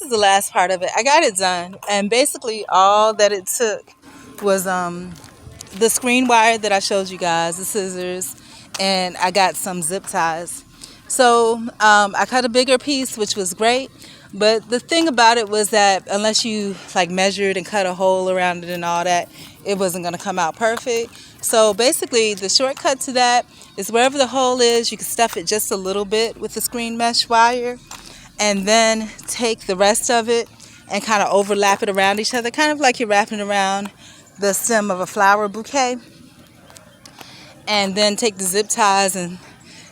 is the last part of it. I got it done, and basically all that it took was the screen wire that I showed you guys, the scissors, and I got some zip ties. So I cut a bigger piece, which was great. But the thing about it was that unless you like measured and cut a hole around it and all that, it wasn't going to come out perfect. So basically, the shortcut to that is wherever the hole is, you can stuff it just a little bit with the screen mesh wire, and then take the rest of it and kind of overlap it around each other, kind of like you're wrapping around the stem of a flower bouquet. And then take the zip ties and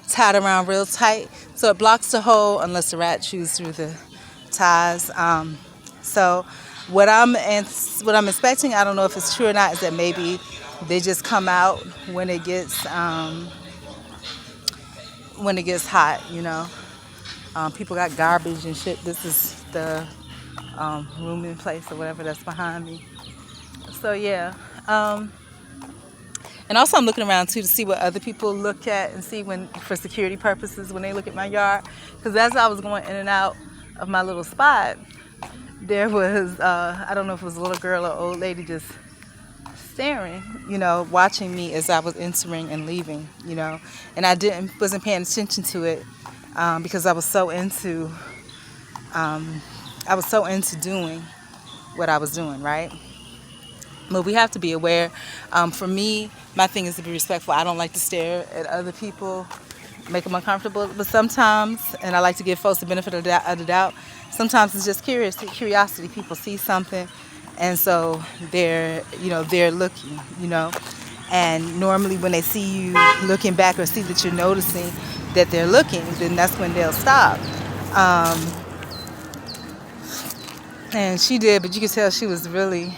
tie it around real tight so it blocks the hole unless the rat chews through the ties. So what I'm expecting, I don't know if it's true or not, is that maybe they just come out when it gets hot. People got garbage and shit. This is the rooming place or whatever that's behind me. So yeah. And also I'm looking around too to see what other people look at and see when, for security purposes, when they look at my yard. Because as I was going in and out of my little spot, there was, I don't know if it was a little girl or old lady just staring, watching me as I was entering and leaving, And I wasn't paying attention to it because I was so into doing what I was doing, right? But we have to be aware. For me, my thing is to be respectful. I don't like to stare at other people, make them uncomfortable. But sometimes, and I like to give folks the benefit of the doubt, sometimes it's just curiosity. People see something, and so they're looking, And normally when they see you looking back or see that you're noticing that they're looking, then that's when they'll stop. And she did, but you could tell she was really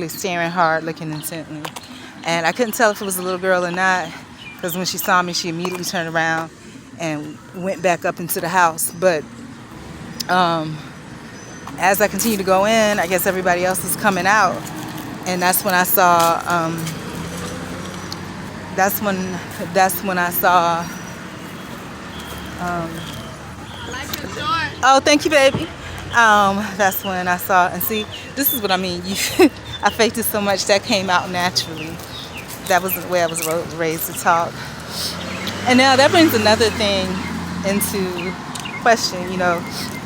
staring hard, looking intently. And I couldn't tell if it was a little girl or not, because when she saw me, she immediately turned around and went back up into the house. But as I continued to go in, I guess everybody else was coming out, and that's when I saw. That's when I saw. Oh, thank you, baby. That's when I saw, and see, this is what I mean. I faked it so much that came out naturally. That was the way I was raised to talk. And now that brings another thing into question.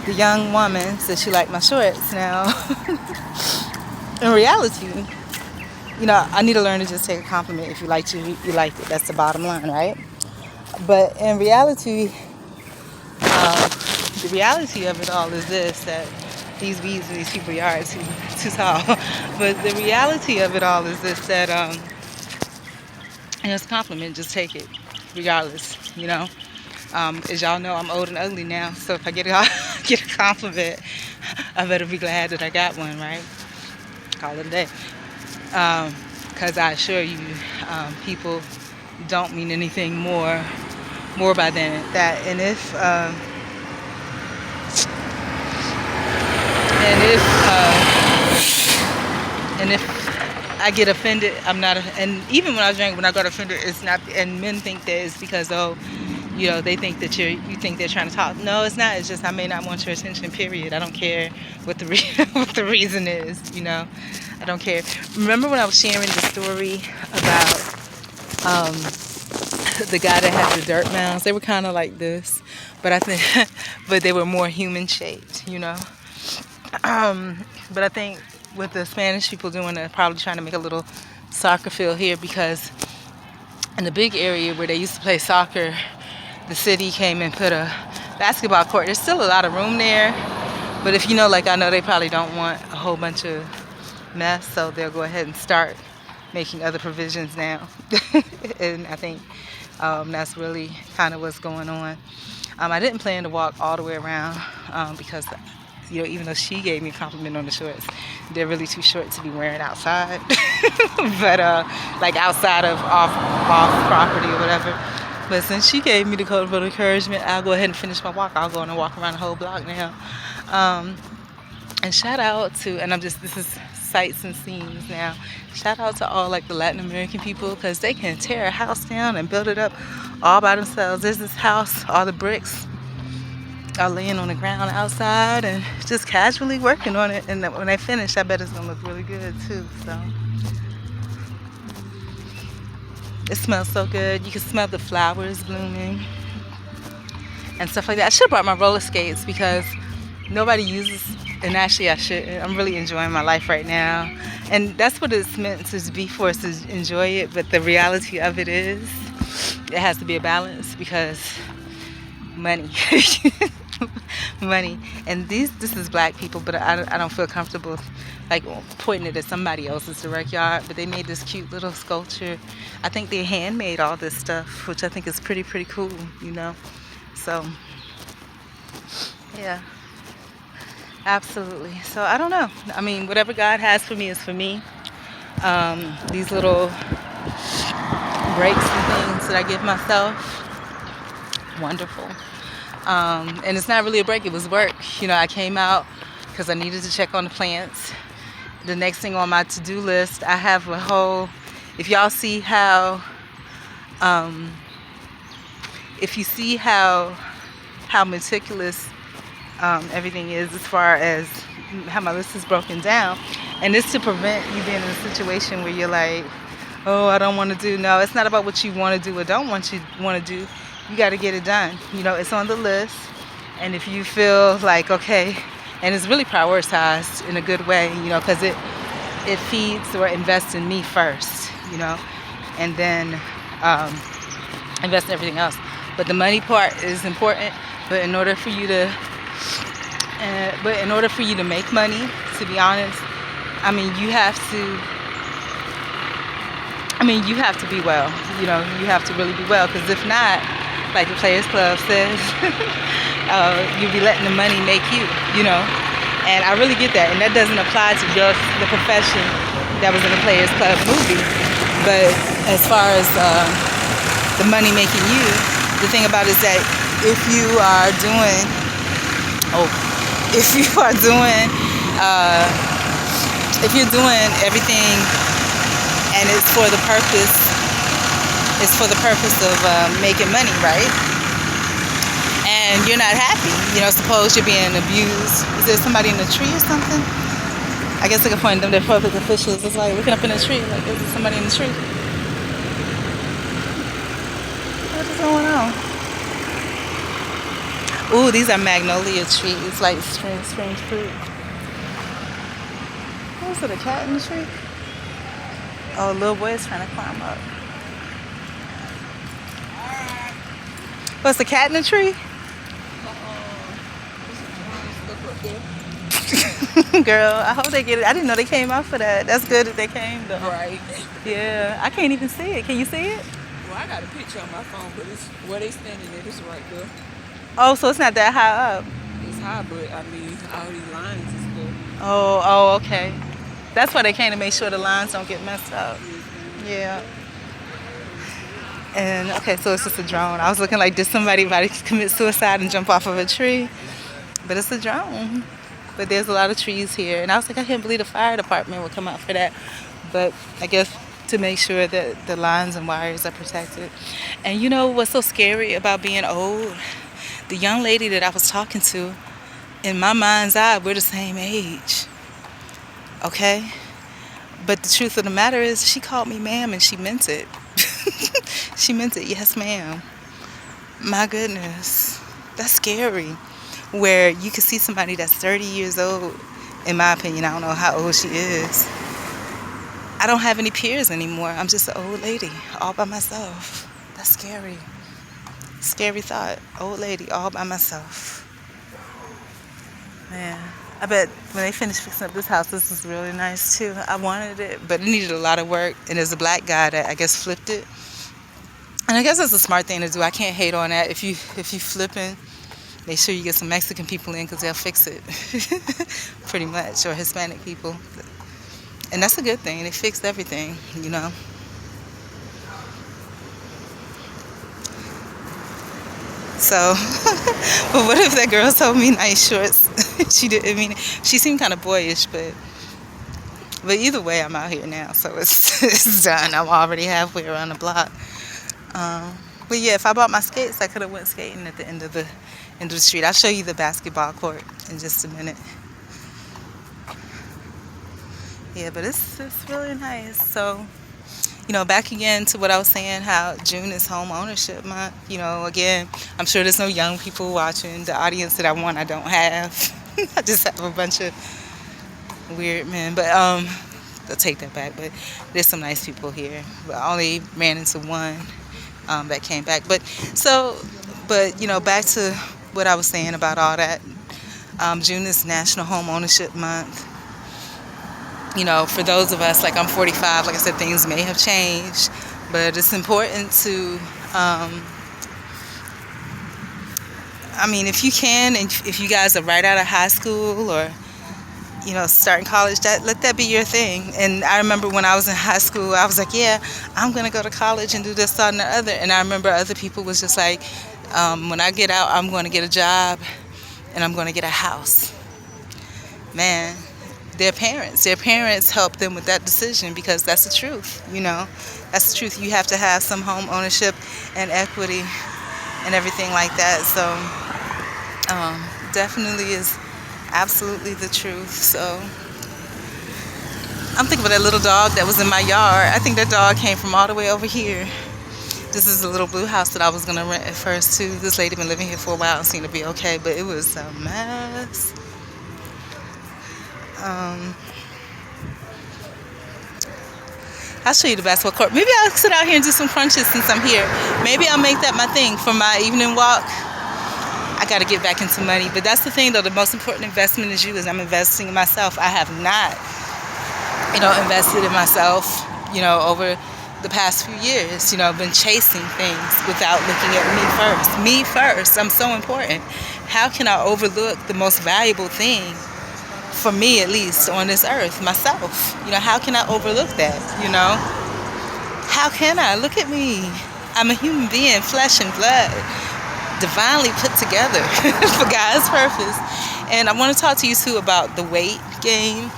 The young woman said she liked my shorts. Now, in reality, I need to learn to just take a compliment. If you liked it, you liked it. That's the bottom line, right? But in reality, the reality of it all is this, that these weeds in these people's yards too tall. But the reality of it all is this, that it's a compliment, just take it, regardless, As y'all know, I'm old and ugly now, so if I get a compliment, I better be glad that I got one, right? Call it a day. Because I assure you, people don't mean anything more by that. And if I get offended, I'm not. And even when I was younger, when I got offended, it's not. And men think that it's because they think that you think they're trying to talk. No, it's not. It's just I may not want your attention. Period. I don't care what the what the reason is. I don't care. Remember when I was sharing the story about the guy that had the dirt mounds? They were kind of like this, but but they were more human shaped. But I think with the Spanish people doing it, probably trying to make a little soccer field here, because in the big area where they used to play soccer, the city came and put a basketball court. There's still a lot of room there, but if I know they probably don't want a whole bunch of mess, so they'll go ahead and start making other provisions now. And I think that's really kind of what's going on. I didn't plan to walk all the way around because even though she gave me a compliment on the shorts, they're really too short to be wearing outside. But like outside of off property or whatever. But since she gave me the code for encouragement, I'll go ahead and finish my walk. I'll go on and walk around the whole block now. And shout out to, this is sights and scenes now. Shout out to all the Latin American people, because they can tear a house down and build it up all by themselves. There's this house, all the bricks laying on the ground outside and just casually working on it. And when I finish, I bet it's gonna look really good too. So it smells so good. You can smell the flowers blooming and stuff like that. I should have brought my roller skates because nobody uses, and actually I should. I'm really enjoying my life right now. And that's what it's meant to be for us, to enjoy it. But the reality of it is, it has to be a balance because money. Money. And this is black people, but I don't feel comfortable like pointing it at somebody else's direct yard. But they made this cute little sculpture. I think they handmade all this stuff, which I think is pretty cool, you know. So yeah, absolutely. So I don't know. I mean, whatever God has for me is for me. These little breaks and things that I give myself, wonderful. And it's not really a break, it was work. You know, I came out because I needed to check on the plants. The next thing on my to-do list, I have a whole, if y'all see how, if you see how meticulous everything is as far as how my list is broken down, and it's to prevent you being in a situation where you're like, oh, I don't want to do. No, it's not about what you want to do or don't want to do. You got to get it done. You know, it's on the list, and if you feel like, okay, and it's really prioritized in a good way, you know, because it feeds or invests in me first, you know, and then invest in everything else. But the money part is important. But in order for you to make money, to be honest, I mean, you have to be well. You know, you have to really be well, because if not, like the Players Club says, you'll be letting the money make you, you know. And I really get that. And that doesn't apply to just the profession that was in the Players Club movie. But as far as the money making you, the thing about it is that if you're doing everything and it's for the purpose of making money, right? And you're not happy, you know, suppose you're being abused. Is there somebody in the tree or something? I guess I could point them, they're public officials. It's like looking up in the tree, like, is there somebody in the tree? What is going on? Ooh, these are magnolia trees, like strange fruit. What is it, a cat in the tree? Oh, a little boy is trying to climb up. What's the cat in the tree? Girl, I hope they get it. I didn't know they came out for that. That's good that they came, though. Right. Yeah, I can't even see it. Can you see it? Well, I got a picture on my phone, but it's where they standing at. It's right there. Oh, so it's not that high up. It's high, but I mean, all these lines is good. Oh, okay. That's why they came, to make sure the lines don't get messed up. Yeah. And okay, so it's just a drone. I was looking like, did somebody commit suicide and jump off of a tree? But it's a drone. But there's a lot of trees here, and I was like, I can't believe the fire department would come out for that. But I guess to make sure that the lines and wires are protected. And you know what's so scary about being old? The young lady that I was talking to, in my mind's eye, we're the same age. Okay? But the truth of the matter is, she called me ma'am, and she meant it. She meant it. Yes, ma'am. My goodness. That's scary. Where you can see somebody that's 30 years old, in my opinion, I don't know how old she is. I don't have any peers anymore. I'm just an old lady, all by myself. That's scary. Scary thought. Old lady, all by myself. Man, I bet when they finish fixing up this house, this is really nice too. I wanted it, but it needed a lot of work. And there's a black guy that I guess flipped it. And I guess that's a smart thing to do. I can't hate on that. If you flipping, make sure you get some Mexican people in, because they'll fix it. Pretty much. Or Hispanic people. And that's a good thing. They fixed everything, you know. So, but what if that girl told me nice shorts? She didn't mean it. She seemed kind of boyish, but either way, I'm out here now, so it's done. I'm already halfway around the block. But yeah, if I bought my skates, I could have went skating at the end of the into the street. I'll show you the basketball court in just a minute. Yeah, but it's really nice. So, back again to what I was saying, how June is home ownership month. Again, I'm sure there's no young people watching. The audience that I want, I don't have. I just have a bunch of weird men. But I'll take that back. But there's some nice people here. But I only ran into one that came back. But back to what I was saying about all that. June is National Home Ownership Month. For those of us, like I'm 45, like I said, things may have changed, but it's important to, if you can, and if you guys are right out of high school or, starting college, let that be your thing. And I remember when I was in high school, I was like, yeah, I'm going to go to college and do this, that, and the other. And I remember other people was just like, when I get out, I'm going to get a job and I'm going to get a house. Man. Their parents helped them with that decision, because that's the truth. That's the truth. You have to have some home ownership and equity and everything like that. So definitely is absolutely the truth. So I'm thinking about that little dog that was in my yard. I think that dog came from all the way over here. This is a little blue house that I was going to rent at first too. This lady been living here for a while and seemed to be okay, but it was a mess. I'll show you the basketball court. Maybe I'll sit out here and do some crunches since I'm here. Maybe I'll make that my thing for my evening walk. I got to get back into money. But that's the thing, though. The most important investment is you, is I'm investing in myself. I have not, invested in myself, over the past few years. Been chasing things without looking at me first. Me first. I'm so important. How can I overlook the most valuable thing? For me, at least, on this earth, myself. How can I overlook that? How can I? Look at me. I'm a human being, flesh and blood, divinely put together for God's purpose. And I want to talk to you too about the weight gain.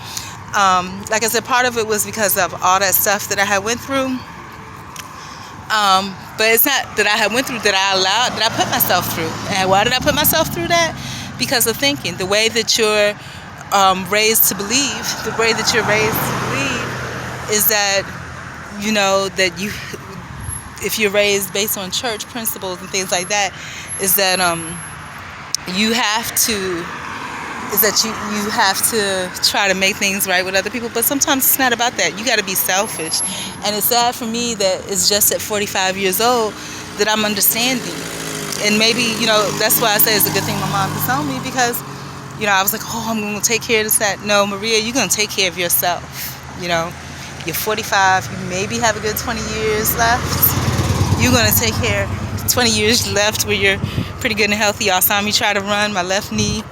Like I said, part of it was because of all that stuff that I had went through. But it's not that I had went through, that I put myself through. And why did I put myself through that? Because of thinking. The way that you're raised to believe, is that, that you, if you're raised based on church principles and things like that, is that you have to try to make things right with other people. But sometimes it's not about that. You got to be selfish. And it's sad for me that it's just at 45 years old that I'm understanding. And maybe, that's why I say it's a good thing my mom disowned me, because I was like, oh, I'm going to take care of this, that. No, Maria, you're going to take care of yourself. You're 45. You maybe have a good 20 years left. You're going to take care. 20 years left where you're pretty good and healthy. Y'all saw me try to run. My left knee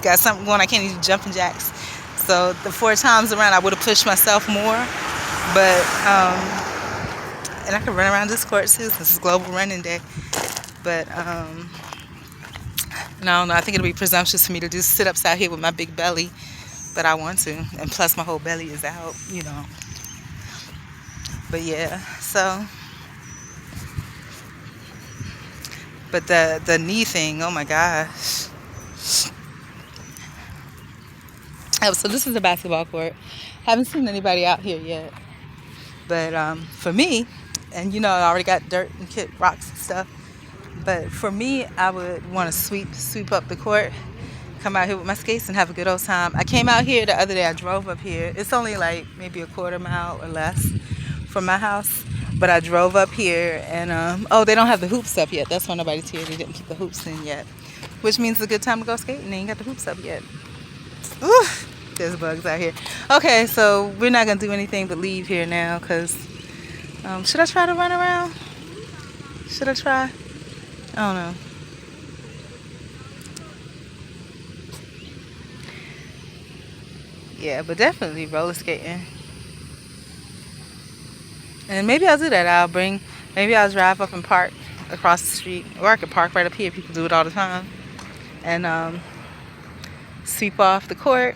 got something going. I can't even do jumping jacks. So the 4 times around, I would have pushed myself more. But, and I could run around this court too, since it's Global Running Day. But, no, I think it'll be presumptuous for me to do sit-ups out here with my big belly, but I want to, and plus my whole belly is out, But yeah, so, but the knee thing, oh my gosh. Oh, so this is a basketball court. Haven't seen anybody out here yet, but for me, and I already got dirt and rocks and stuff. But for me, I would want to sweep up the court, come out here with my skates and have a good old time. I came out here the other day. I drove up here. It's only like maybe a quarter mile or less from my house. But I drove up here and, they don't have the hoops up yet. That's why nobody's here. They didn't keep the hoops in yet. Which means it's a good time to go skating. They ain't got the hoops up yet. Ooh, there's bugs out here. Okay, so we're not going to do anything but leave here now because, should I try to run around? Should I try? I don't know. Yeah, but definitely roller skating. And maybe I'll do that. Maybe I'll drive up and park across the street. Or I could park right up here. People do it all the time. And sweep off the court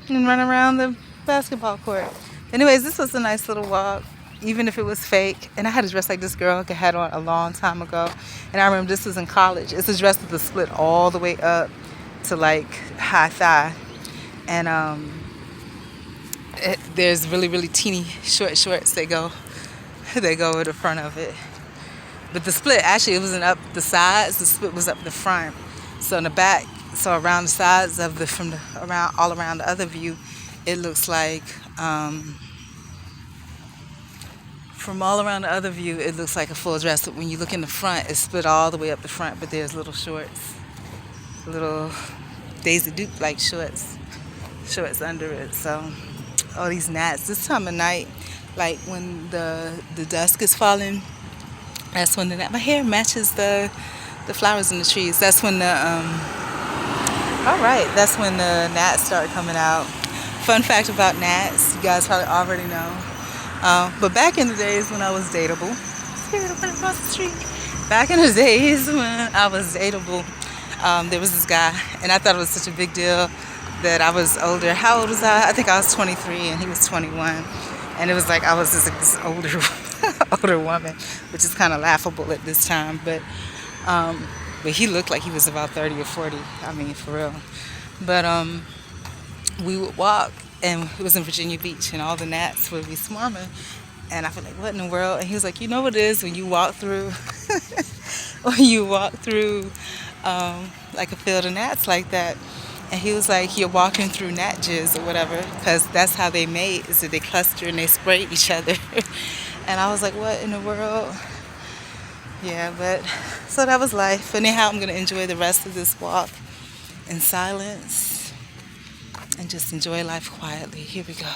and run around the basketball court. Anyways, this was a nice little walk. even if it was fake. And I had a dress like this girl had on a long time ago. And I remember this was in college. It's a dress with the split all the way up to like high thigh. And there's really, really teeny short shorts they go with the front of it. But the split, actually, it wasn't up the sides. The split was up the front. So in the back, so around the sides of all around the other view, it looks like, from all around the other view, it looks like a full dress. But when you look in the front, it's split all the way up the front, but there's little shorts, little Daisy Duke like shorts under it. So all these gnats, this time of night, like when the dusk is falling, that's when my hair matches the flowers in the trees. That's when that's when the gnats start coming out. Fun fact about gnats, you guys probably already know. But back in the days when I was dateable, across the street. Back in the days when I was dateable, there was this guy, and I thought it was such a big deal that I was older. How old was I? I think I was 23 and he was 21. And it was like I was just like this older woman, which is kind of laughable at this time. But he looked like he was about 30 or 40. I mean, for real. But we would walk, and it was in Virginia Beach, and all the gnats would be swarming. And I feel like, what in the world? And he was like, you know what it is when you walk through, like a field of gnats like that. And he was like, you're walking through gnat jizz or whatever, because that's how they mate, is that they cluster and they spray each other. And I was like, what in the world? Yeah, but so that was life. Anyhow, I'm going to enjoy the rest of this walk in silence and just enjoy life quietly. Here we go.